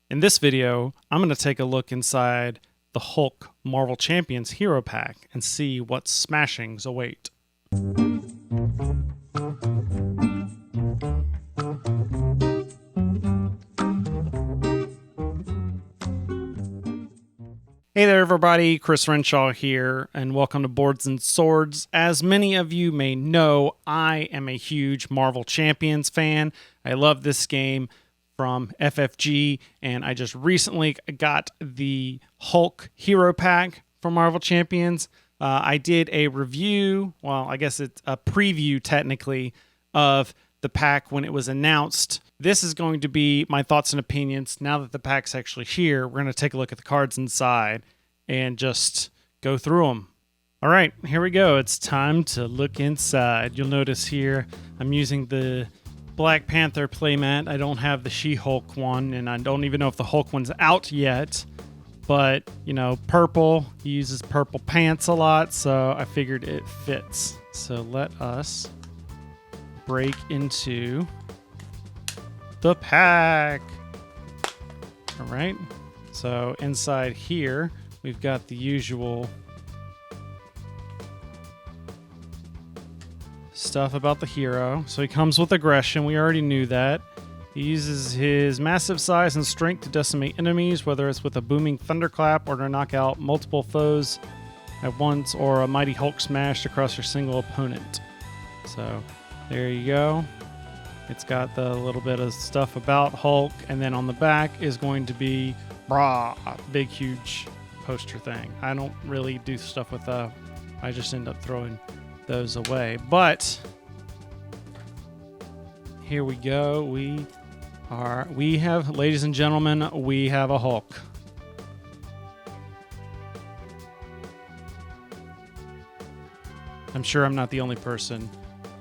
In this video, I'm going to take a look inside the Hulk Marvel Champions Hero Pack and see what smashings await. Hey there everybody, Chris Renshaw here, and welcome to Boards and Swords. As many of you may know, I am a huge Marvel Champions fan. I love this game from FFG, and I just recently got the Hulk Hero Pack from Marvel Champions. I did a review, well, I guess it's a preview technically, of the pack when it was announced. This is going to be my thoughts and opinions. Now that the pack's actually here, we're going to take a look at the cards inside and just go through them. All right, here we go. It's time to look inside. You'll notice here I'm using the Black Panther playmat. I don't have the She-Hulk one, and I don't even know if the Hulk one's out yet. But, you know, purple, he uses purple pants a lot, so I figured it fits. So let us break into the pack. All right, so inside here, we've got the usual stuff about the hero. So he comes with aggression. We already knew that. He uses his massive size and strength to decimate enemies, whether it's with a booming thunderclap or to knock out multiple foes at once, or a mighty Hulk smash across your single opponent. So there you go. It's got the little bit of stuff about Hulk, and then on the back is going to be big huge poster thing. I don't really do stuff with I just end up throwing those away. But here we go. We have, ladies and gentlemen, we have a Hulk. I'm sure I'm not the only person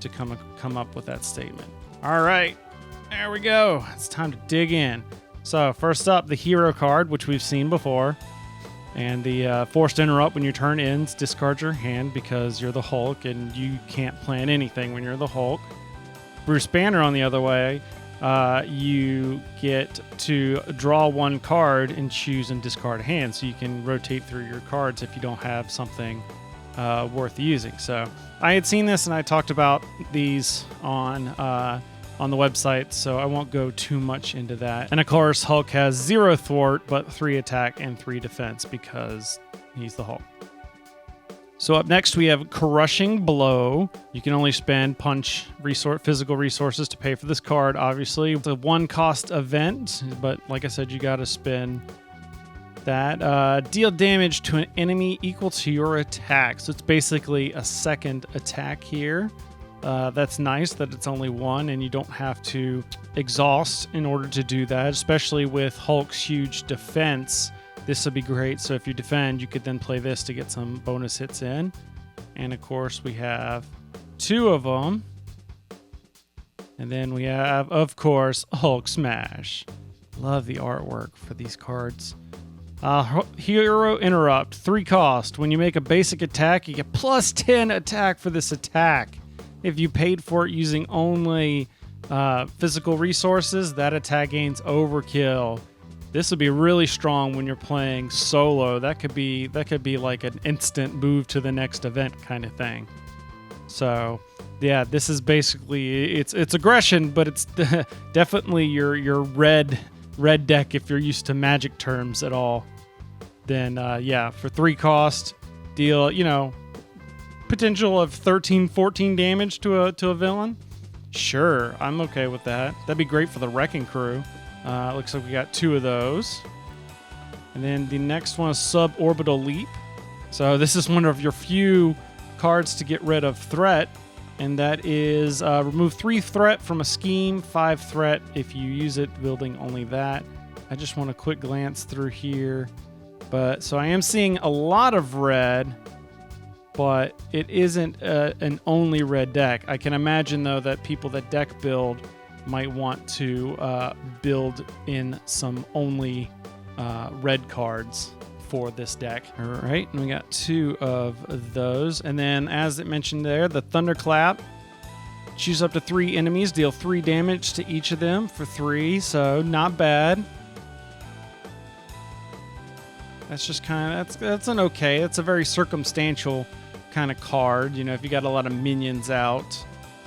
to come up with that statement. All right, there we go. It's time to dig in. So first up, the hero card, which we've seen before. And the forced interrupt when your turn ends, discard your hand because you're the Hulk and you can't plan anything when you're the Hulk. Bruce Banner, on the other way, you get to draw one card and choose and discard a hand, so you can rotate through your cards if you don't have something worth using. So I had seen this and I talked about these on the website, so I won't go too much into that. And of course, Hulk has 0 thwart, but 3 attack and 3 defense because he's the Hulk. So up next, we have Crushing Blow. You can only spend physical resources to pay for this card, obviously. It's a 1-cost event, but like I said, you got to spend that. Deal damage to an enemy equal to your attack. So it's basically a second attack here. That's nice that it's only 1 and you don't have to exhaust in order to do that, especially with Hulk's huge defense. This would be great. So if you defend, you could then play this to get some bonus hits in. And of course, we have 2 of them. And then we have, of course, Hulk Smash. Love the artwork for these cards. Hero Interrupt, 3 cost. When you make a basic attack, you get plus 10 attack for this attack. If you paid for it using only physical resources, that attack gains overkill. This would be really strong when you're playing solo. That could be like an instant move to the next event kind of thing. So yeah, this is basically it's aggression, but it's definitely your red deck if you're used to Magic terms at all. Then yeah, for 3 cost, deal potential of 13-14 damage to a villain. Sure, I'm okay with that. That'd be great for the Wrecking Crew. Looks like we got 2 of those. And then the next one is Suborbital Leap. So this is one of your few cards to get rid of threat, and that is remove 3 threat from a scheme, 5 threat if you use it, building only that. I just want a quick glance through here. So I am seeing a lot of red, but it isn't an only red deck. I can imagine, though, that people that deck build might want to build in some only red cards for this deck. All right, and we got 2 of those. And then, as it mentioned there, the Thunderclap. Choose up to 3 enemies, deal 3 damage to each of them for 3, so not bad. That's just kind of that's an okay. That's a very circumstantial kind of card. You know, if you got a lot of minions out,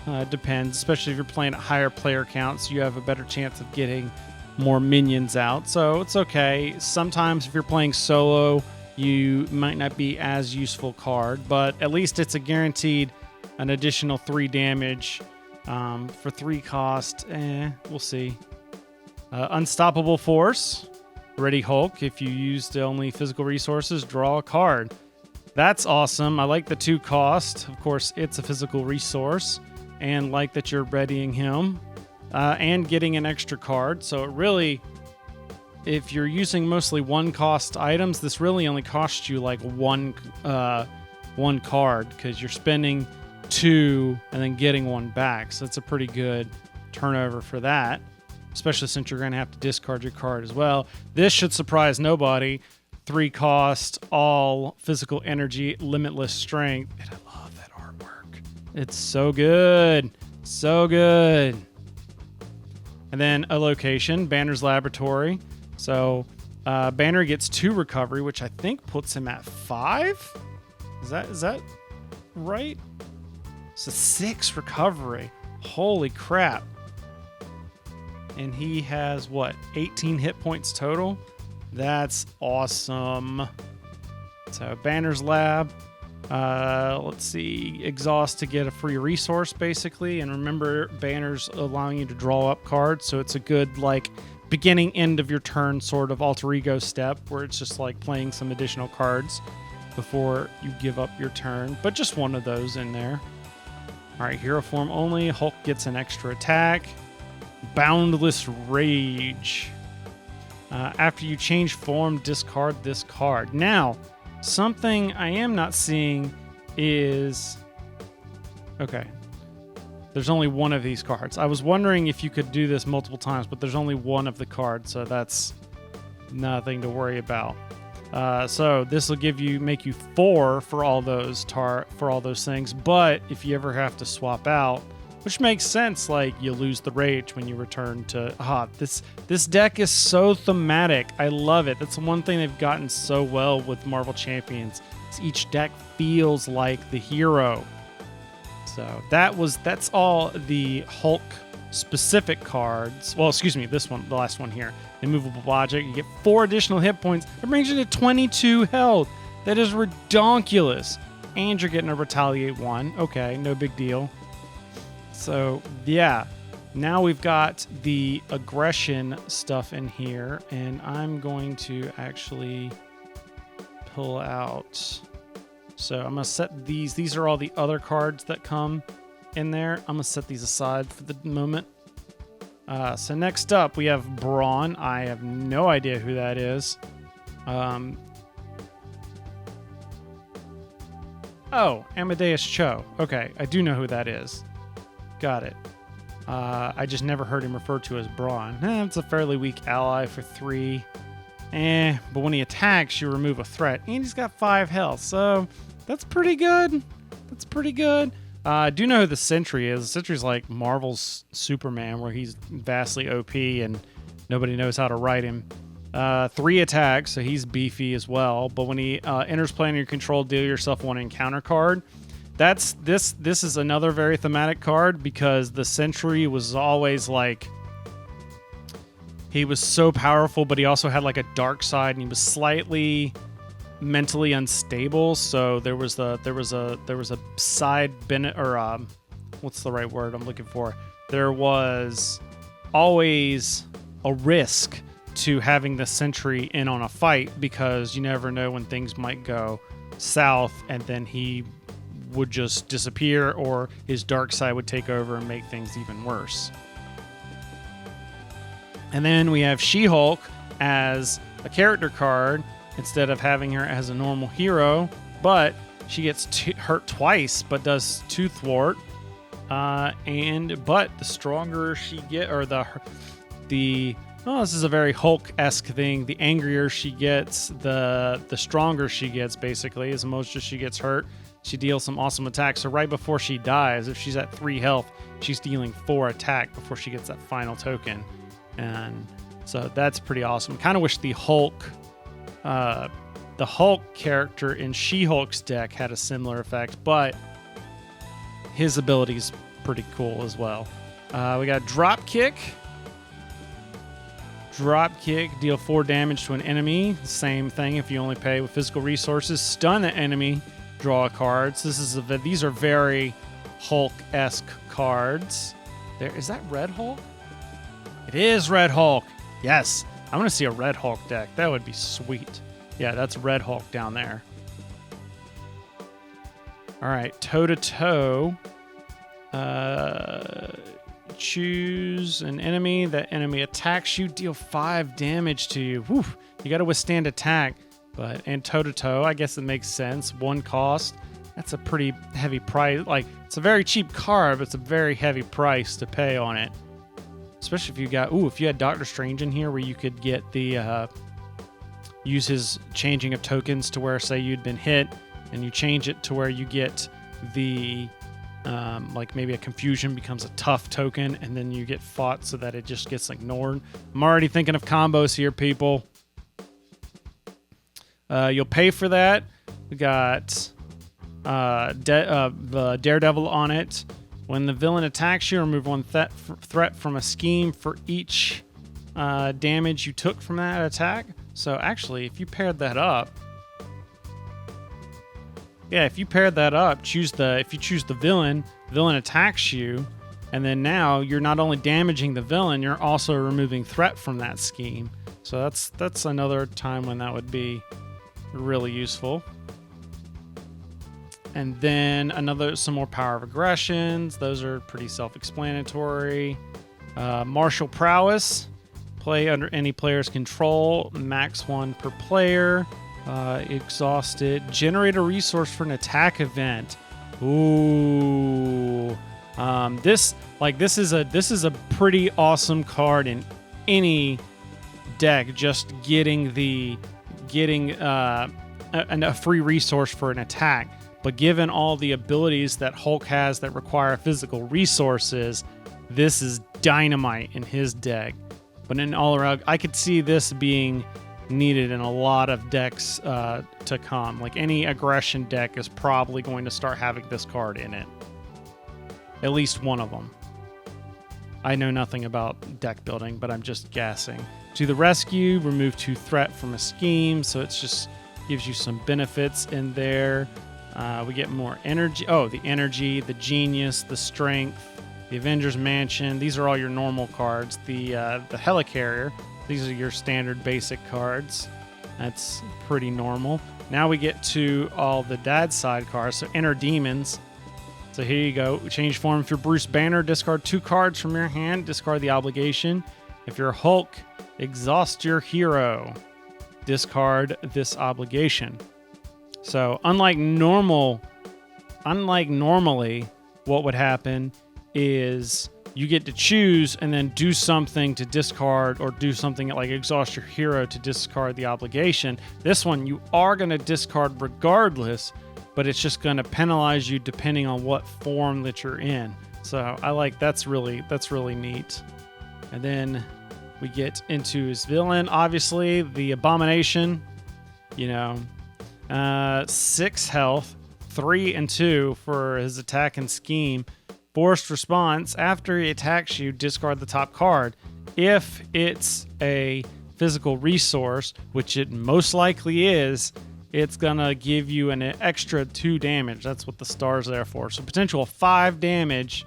it depends. Especially if you're playing at higher player counts, you have a better chance of getting more minions out. So it's okay. Sometimes if you're playing solo, you might not be as useful card, but at least it's a guaranteed an additional 3 damage for 3 cost. We'll see. Unstoppable Force. Ready Hulk. If you used only physical resources, draw a card. That's awesome. I like the 2 cost. Of course, it's a physical resource, and like that you're readying him and getting an extra card. So it really, if you're using mostly 1 cost items, this really only costs you like one card because you're spending 2 and then getting 1 back. So it's a pretty good turnover for that, especially since you're going to have to discard your card as well. This should surprise nobody. 3 cost, all physical energy, limitless strength. And I love that artwork. It's so good. So good. And then a location, Banner's Laboratory. So Banner gets 2 recovery, which I think puts him at 5. Is that right? So 6 recovery. Holy crap. And he has, 18 hit points total? That's awesome. So Banner's Lab. Let's see. Exhaust to get a free resource, basically. And remember, Banner's allowing you to draw up cards. So it's a good, beginning, end of your turn sort of alter ego step where it's just like playing some additional cards before you give up your turn. But just one of those in there. All right, hero form only. Hulk gets an extra attack. Boundless Rage. After you change form, discard this card. Now, something I am not seeing is... Okay. There's only 1 of these cards. I was wondering if you could do this multiple times, but there's only 1 of the cards, so that's nothing to worry about. So this will make you 4 for all those things. But if you ever have to swap out, which makes sense, you lose the rage when you return to... This deck is so thematic. I love it. That's the one thing they've gotten so well with Marvel Champions. Each deck feels like the hero. So that's all the Hulk specific cards. Well, excuse me, this one, the last one here. Immovable Logic. You get 4 additional hit points. It brings you to 22 health. That is redonkulous. And you're getting a Retaliate 1. Okay, no big deal. So, yeah, now we've got the aggression stuff in here, and I'm going to actually pull out. So I'm going to set these. These are all the other cards that come in there. I'm going to set these aside for the moment. So next up, we have Brawn. I have no idea who that is. Oh, Amadeus Cho. Okay, I do know who that is. Got it. I just never heard him referred to as Brawn. It's a fairly weak ally for 3. But when he attacks, you remove a threat. And he's got 5 health, so that's pretty good. That's pretty good. I do know who the Sentry is. The Sentry's like Marvel's Superman, where he's vastly OP and nobody knows how to write him. 3 attacks, so he's beefy as well. But when he enters play under your control, deal yourself 1 encounter card. This is another very thematic card because the Sentry was always he was so powerful, but he also had a dark side, and he was slightly mentally unstable. So there was a side or what's the right word I'm looking for? There was always a risk to having the Sentry in on a fight because you never know when things might go south, and then he would just disappear, or his dark side would take over and make things even worse. And then we have She-Hulk as a character card instead of having her as a normal hero, but she gets hurt twice, but does 2 thwart. But the stronger she get, or this is a very Hulk-esque thing. The angrier she gets, the stronger she gets. Basically, as most as she gets hurt, she deals some awesome attacks. So right before she dies, if she's at 3 health, she's dealing 4 attack before she gets that final token. And so that's pretty awesome. Kind of wish the Hulk the Hulk character in She-Hulk's deck had a similar effect, but his ability's pretty cool as well. We got Drop Kick. Drop Kick, deal 4 damage to an enemy. Same thing if you only pay with physical resources. Stun the enemy, draw a card. So these are very Hulk-esque cards. Is that Red Hulk? It is Red Hulk. Yes. I want to see a Red Hulk deck. That would be sweet. Yeah, that's Red Hulk down there. All right, toe-to-toe. Choose an enemy. That enemy attacks you, deal 5 damage to you. Whew. You got to withstand attack. And toe-to-toe, I guess it makes sense. 1 cost. That's a pretty heavy price. Like, it's a very cheap card, but it's a very heavy price to pay on it. Especially if you got, if you had Doctor Strange in here where you could get the, use his changing of tokens to where, say, you'd been hit, and you change it to where you get the, like maybe a confusion becomes a tough token, and then you get fought so that it just gets ignored. I'm already thinking of combos here, people. You'll pay for that. We got the Daredevil on it. When the villain attacks you, remove 1 threat from a scheme for each damage you took from that attack. So actually, if you paired that up, if you choose the villain attacks you, and then now you're not only damaging the villain, you're also removing threat from that scheme. So that's another time when that would be really useful. And then some more power of aggressions. Those are pretty self-explanatory. Martial Prowess. Play under any player's control. Max 1 per player. Exhausted. Generate a resource for an attack event. Ooh. This is a pretty awesome card in any deck. Just getting a free resource for an attack. But given all the abilities that Hulk has that require physical resources, this is dynamite in his deck. But in all around, I could see this being needed in a lot of decks to come. Like any aggression deck is probably going to start having this card in it. At least one of them. I know nothing about deck building, but I'm just guessing. To the rescue, remove 2 threat from a scheme, so it's just gives you some benefits in there. We get more energy. Oh, the energy, the genius, the strength, the Avengers Mansion. These are all your normal cards. The Helicarrier. These are your standard basic cards. That's pretty normal. Now we get to all the dad side cards. So Inner Demons. So here you go. Change form. If you're Bruce Banner, discard 2 cards from your hand. Discard the obligation. If you're Hulk, exhaust your hero. Discard this obligation. So unlike normally, what would happen is you get to choose and then do something to discard, or do something like exhaust your hero to discard the obligation. This one, you are going to discard regardless, but it's just going to penalize you depending on what form that you're in. So I like that's really neat. And then we get into his villain, obviously the Abomination. 6 health, 3 and 2 for his attack and scheme. Forced response. After he attacks you, discard the top card. If it's a physical resource, which it most likely is, it's gonna give you an extra 2 damage. That's what the star's there for. So potential 5 damage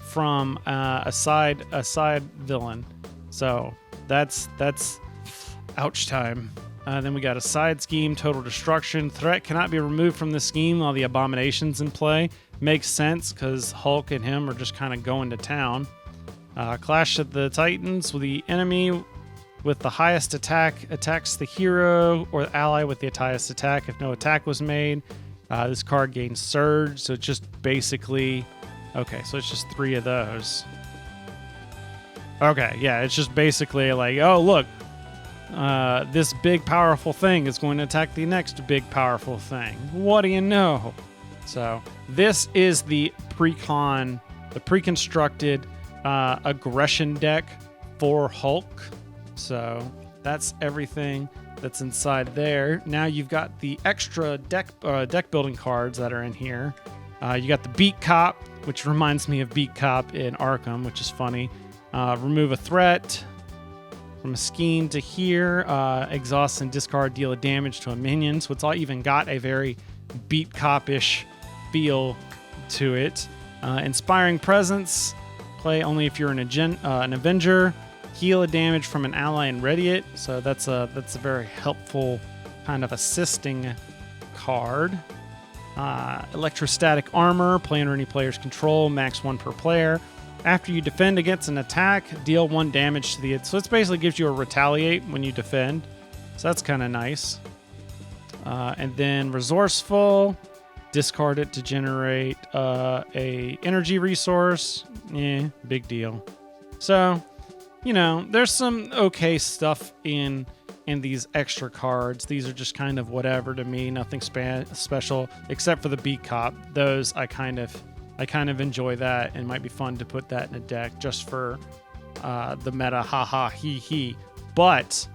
from a side villain. So that's ouch time. Then we got a side scheme, total destruction. Threat cannot be removed from the scheme while the Abomination's in play. Makes sense because Hulk and him are just kind of going to town. Clash of the Titans. With the enemy with the highest attack attacks the hero or the ally with the highest attack. If no attack was made, this card gains Surge. So it's just basically... Okay, so it's just 3 of those. Okay, yeah, it's just basically like, oh, look. This big powerful thing is going to attack the next big powerful thing. What do you know? So this is the preconstructed aggression deck for Hulk. So that's everything that's inside there. Now you've got the extra deck building cards that are in here. You got the Beat Cop, which reminds me of Beat Cop in Arkham, which is funny. Remove a threat. From a scheme to here, exhaust and discard deal a damage to a minion. So it's all even got a very Beat Cop-ish feel to it. Inspiring Presence. Play only if you're an Avenger. Heal a damage from an ally and ready it. So that's a very helpful kind of assisting card. Electrostatic Armor. Play under any player's control. Max 1 per player. After you defend against an attack, deal 1 damage to the... So it basically gives you a retaliate when you defend. So that's kind of nice. And then Resourceful. Discard it to generate a energy resource. Big deal. So, there's some okay stuff in these extra cards. These are just kind of whatever to me. Nothing special, except for the Beat Cop. Those I kind of enjoy that, and might be fun to put that in a deck just for the meta haha he he. But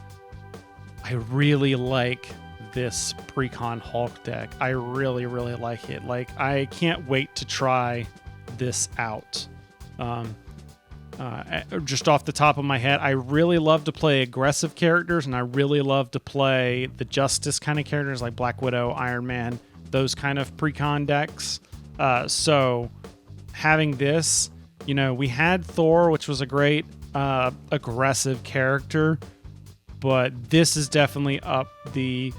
I really like this Precon Hulk deck. I really, really like it. Like, I can't wait to try this out. Just off the top of my head, I really love to play aggressive characters, and I really love to play the Justice kind of characters like Black Widow, Iron Man, those kind of Precon decks. So having this, we had Thor, which was a great aggressive character, but this is definitely up the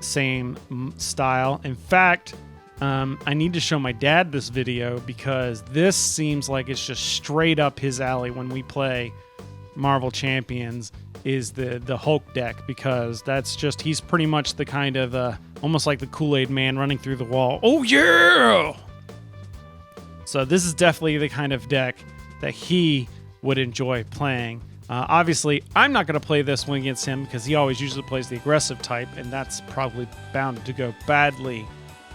same style. In fact, I need to show my dad this video because this seems like it's just straight up his alley when we play Marvel Champions, is the Hulk deck, because that's just, he's pretty much the kind of almost like the Kool-Aid man running through the wall. Oh yeah! So this is definitely the kind of deck that he would enjoy playing. Obviously, I'm not going to play this one against him because he always usually plays the aggressive type, and that's probably bound to go badly.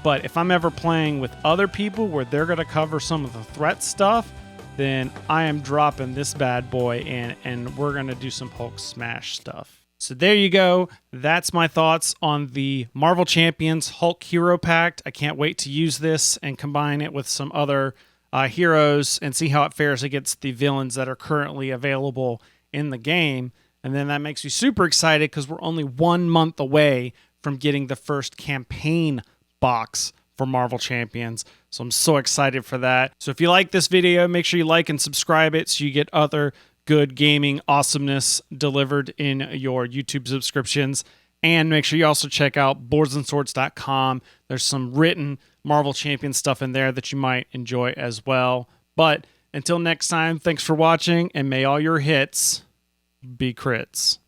But if I'm ever playing with other people where they're going to cover some of the threat stuff, then I am dropping this bad boy in, and we're going to do some Hulk smash stuff. So there you go. That's my thoughts on the Marvel Champions Hulk Hero Pact. I can't wait to use this and combine it with some other heroes and see how it fares against the villains that are currently available in the game. And then that makes me super excited because we're only 1 month away from getting the first campaign box for Marvel Champions. So I'm so excited for that. So if you like this video, make sure you like and subscribe it so you get other good gaming awesomeness delivered in your YouTube subscriptions. And make sure you also check out boardsandswords.com. There's some written Marvel Champion stuff in there that you might enjoy as well. But until next time, thanks for watching, and may all your hits be crits.